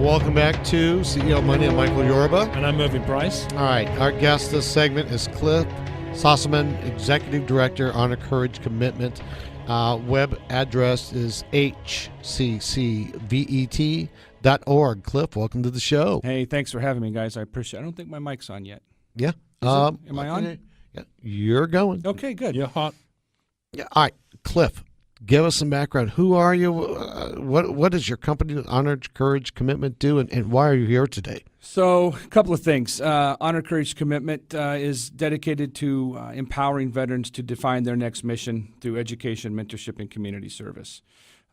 welcome back to CEO Money. I'm Michael Yorba. And I'm Irving Price. All right, our guest this segment is Cliff Sosamon, Executive Director, Honor, Courage, Commitment. Web address is hccvet.org. Cliff, welcome to the show. Hey, thanks for having me, guys. I appreciate it. I don't think my mic's on yet. Yeah. Am I on? Yeah, you're going. Okay, good. You're hot. Yeah. All right, Cliff, give us some background. Who are you? What does your company, Honor, Courage, Commitment, do, and why are you here today? So, a couple of things. Honor, Courage, Commitment is dedicated to empowering veterans to define their next mission through education, mentorship, and community service.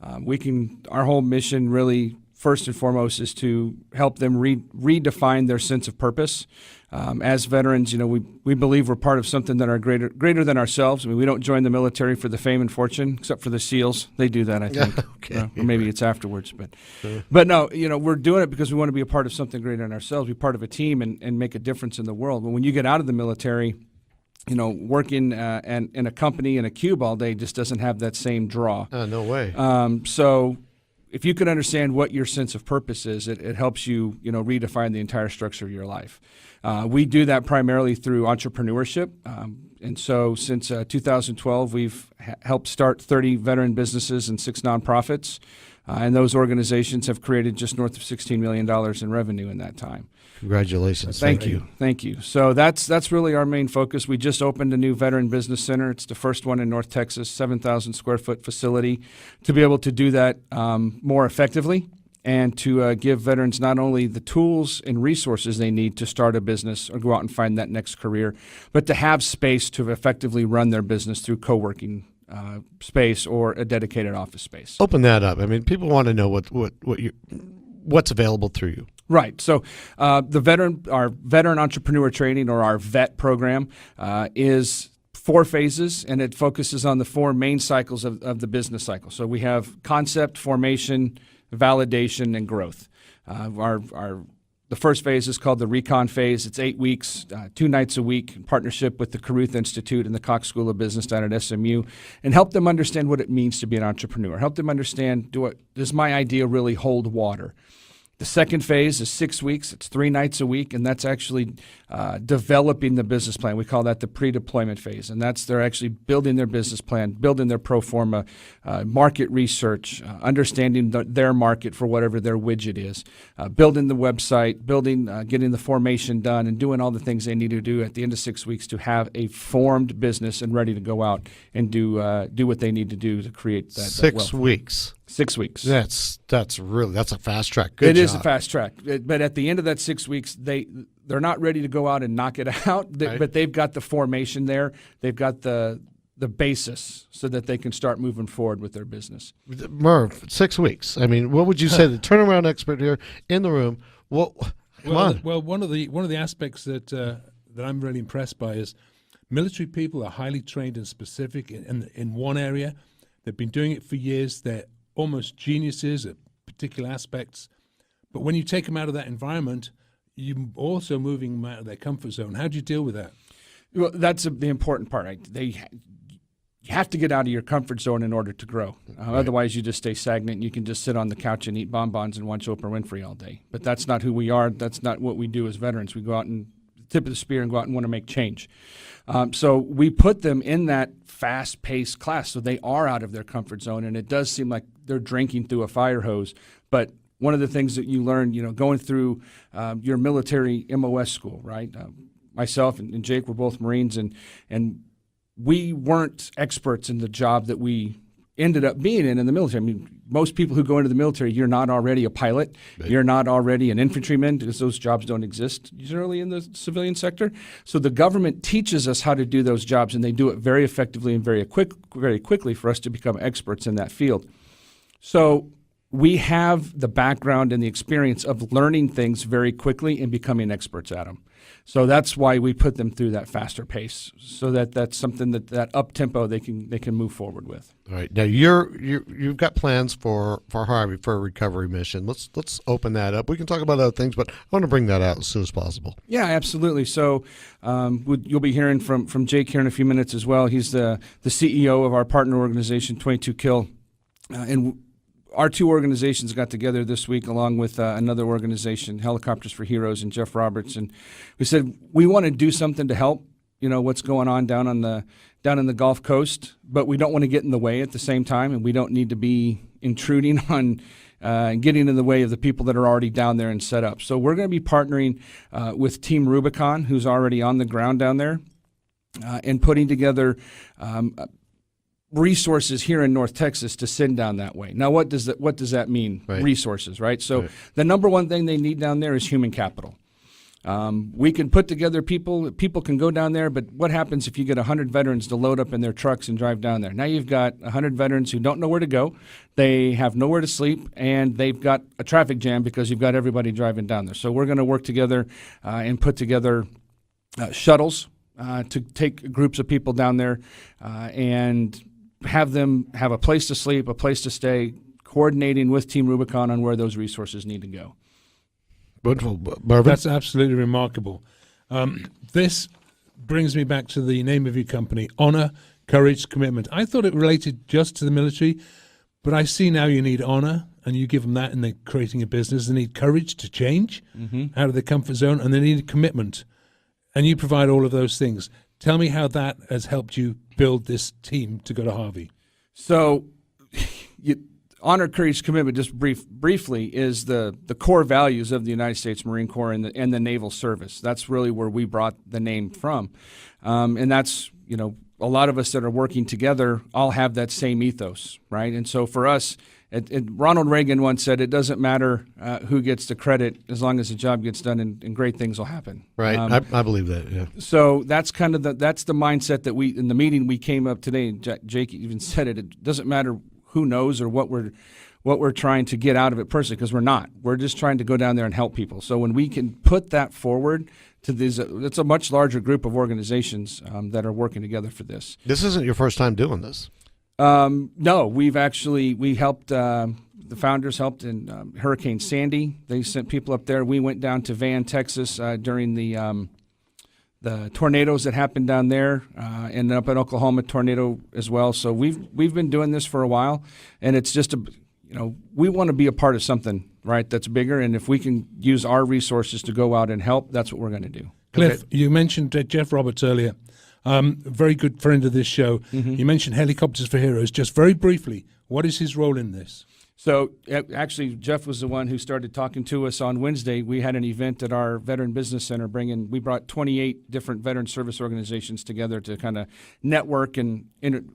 Our whole mission really, first and foremost, is to help them redefine their sense of purpose. As veterans, we believe we're part of something that are greater than ourselves. I mean, we don't join the military for the fame and fortune, except for the SEALs. They do that, I think. Okay. Or maybe it's afterwards. But no, we're doing it because we want to be a part of something greater than ourselves, be part of a team and make a difference in the world. But when you get out of the military, working in a company in a cube all day just doesn't have that same draw. No way. So if you can understand what your sense of purpose is, it helps you, redefine the entire structure of your life. We do that primarily through entrepreneurship. And so since 2012, we've helped start 30 veteran businesses and 6 nonprofits. And those organizations have created just north of $16 million in revenue in that time. Congratulations. Thank you. So that's really our main focus. We just opened a new veteran business center. It's the first one in North Texas, 7,000 square foot facility, to be able to do that more effectively and to give veterans not only the tools and resources they need to start a business or go out and find that next career, but to have space to effectively run their business through co-working space or a dedicated office space. Open that up. I mean, people want to know what's available through you. Right. So our veteran entrepreneur training, or our VET program, is 4 phases, and it focuses on the 4 main cycles of the business cycle. So we have concept, formation, validation, and growth. The first phase is called the Recon phase. It's 8 weeks, 2 nights a week, in partnership with the Caruth Institute and the Cox School of Business down at SMU, and help them understand what it means to be an entrepreneur. Help them understand, does my idea really hold water? The second phase is 6 weeks. It's 3 nights a week, and that's actually developing the business plan. We call that the pre-deployment phase, and they're actually building their business plan, building their pro forma, market research, understanding their market for whatever their widget is, building the website, getting the formation done, and doing all the things they need to do at the end of 6 weeks to have a formed business and ready to go out and do what they need to do to create that. 6 weeks. 6 weeks. That's a fast track. Good job. It is a fast track. But at the end of that 6 weeks, they're not ready to go out and knock it out, right. But they've got the formation there. They've got the basis so that they can start moving forward with their business. Merv, 6 weeks. I mean, what would you say, the turnaround expert here in the room? Well, one of the aspects that I'm really impressed by is military people are highly trained and specific in one area. They've been doing it for years. They're almost geniuses at particular aspects. But when you take them out of that environment, you're also moving them out of their comfort zone. How do you deal with that? Well, that's the important part. You have to get out of your comfort zone in order to grow. Right. Otherwise, you just stay stagnant. And you can just sit on the couch and eat bonbons and watch Oprah Winfrey all day. But that's not who we are. That's not what we do as veterans. We go out and tip of the spear and go out and want to make change. So we put them in that fast-paced class, so they are out of their comfort zone, and it does seem like they're drinking through a fire hose. But one of the things that you learn, going through your military MOS school, right? Myself and Jake were both Marines, and we weren't experts in the job that we ended up being in the military. I mean, most people who go into the military, you're not already a pilot. Right. You're not already an infantryman, because those jobs don't exist generally in the civilian sector. So the government teaches us how to do those jobs, and they do it very effectively and very quickly for us to become experts in that field. So we have the background and the experience of learning things very quickly and becoming experts at them. So that's why we put them through that faster pace, so that's something that up tempo they can move forward with. All right. Now you've got plans for Harvey for a recovery mission. Let's open that up. We can talk about other things, but I want to bring that out as soon as possible. Yeah, absolutely. So you'll be hearing from Jake here in a few minutes as well. He's the CEO of our partner organization, 22 Kill, and our two organizations got together this week along with another organization, Helicopters for Heroes, and Jeff Roberts, and we said we want to do something to help, what's going on down in the Gulf Coast, but we don't want to get in the way at the same time, and we don't need to be intruding on getting in the way of the people that are already down there and set up. So we're going to be partnering with Team Rubicon, who's already on the ground down there, and putting together resources here in North Texas to send down that way. Now, what does that mean? Right. Resources, right? So Right. the number one thing they need down there is human capital. We can put together people can go down there, but what happens if you get 100 veterans to load up in their trucks and drive down there? Now you've got 100 veterans who don't know where to go, they have nowhere to sleep, and they've got a traffic jam because you've got everybody driving down there. So we're going to work together and put together shuttles to take groups of people down there and have them have a place to sleep, a place to stay, coordinating with Team Rubicon on where those resources need to go. Wonderful. Marvin? That's absolutely remarkable. This brings me back to the name of your company, Honor, Courage, Commitment. I thought it related just to the military, but I see now you need honor, and you give them that, and they're creating a business. They need courage to change out of their comfort zone, and they need commitment. And you provide all of those things. Tell me how that has helped you build this team to go to Harvey. So, honor, courage, commitment, just briefly, is the core values of the United States Marine Corps and the Naval Service. That's really where we brought the name from. And that's, a lot of us that are working together all have that same ethos, right? And so for us, Ronald Reagan once said, it doesn't matter who gets the credit as long as the job gets done and great things will happen. Right. I believe that, yeah. So that's kind of that's the mindset that in the meeting we came up today, and Jake even said it, it doesn't matter who knows or what we're trying to get out of it personally, because we're not. We're just trying to go down there and help people. So when we can put that forward to these, it's a much larger group of organizations that are working together for this. This isn't your first time doing this. No, we helped, the founders helped in Hurricane Sandy. They sent people up there. We went down to Van, Texas during the tornadoes that happened down there, and up in Oklahoma tornado as well. So we've been doing this for a while, and it's just we want to be a part of something, right, that's bigger, and if we can use our resources to go out and help, that's what we're going to do. Cliff, you mentioned Jeff Roberts earlier. Very good friend of this show. You mentioned Helicopters for Heroes. Just very briefly, what is his role in this? So actually, Jeff was the one who started talking to us on Wednesday. We had an event at our Veteran Business Center. We brought 28 different veteran service organizations together to kind of network and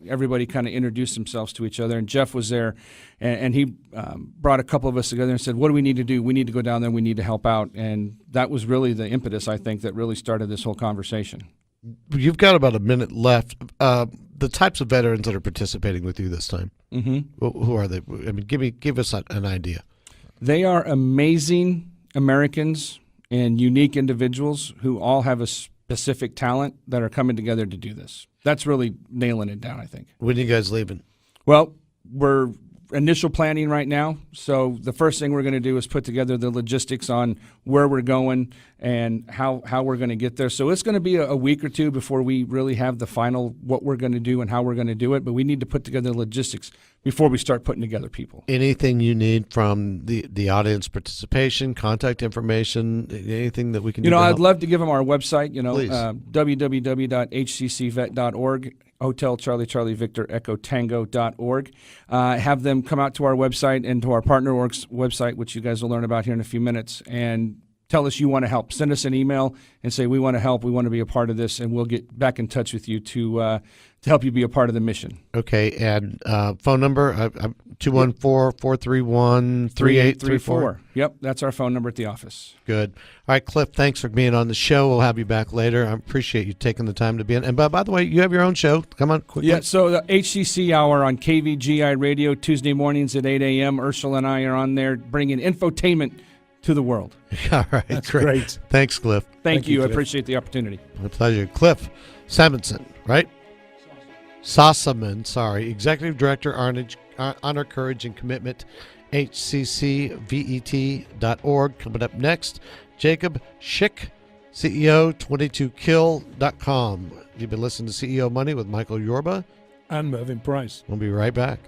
everybody kind of introduce themselves to each other. And Jeff was there, and he brought a couple of us together and said, what do we need to do? We need to go down there. We need to help out. And that was really the impetus, I think, that really started this whole conversation. You've got about a minute left. The types of veterans that are participating with you this time, who are they? I mean, give us an idea. They are amazing Americans and unique individuals who all have a specific talent that are coming together to do this. That's really nailing it down, I think. When are you guys leaving? Well, we're initial planning right now. So the first thing we're going to do is put together the logistics on where we're going and how we're going to get there. So it's going to be a week or two before we really have the final what we're going to do and how we're going to do it. But we need to put together the logistics before we start putting together people. Anything you need from the audience participation, contact information, anything that we can do? I'd love to give them our website, Please. www.hccvet.org. Hotel Charlie Charlie Victor Echo Tango.org. Have them come out to our website and to our partner works website, which you guys will learn about here in a few minutes, and tell us you want to help. Send us an email and say we want to help, we want to be a part of this, and we'll get back in touch with you to help you be a part of the mission. Okay, and phone number, 214-431-3834. Yep, that's our phone number at the office. Good. All right, Cliff, thanks for being on the show. We'll have you back later. I appreciate you taking the time to be in. And by the way, you have your own show. Come on, quickly. Yeah, so the HCC Hour on KVGI Radio, Tuesday mornings at 8 a.m. Ursula and I are on there bringing infotainment to the world. All right, That's great. Thanks, Cliff. Thank you. I Cliff. appreciate the opportunity. My pleasure. Cliff Simonson, right? Sosamon, sorry. Executive Director, Honor, Courage, and Commitment, hccvet.org. Coming up next, Jacob Schick, CEO, 22kill.com. You've been listening to CEO Money with Michael Yorba And Mervyn Price. We'll be right back.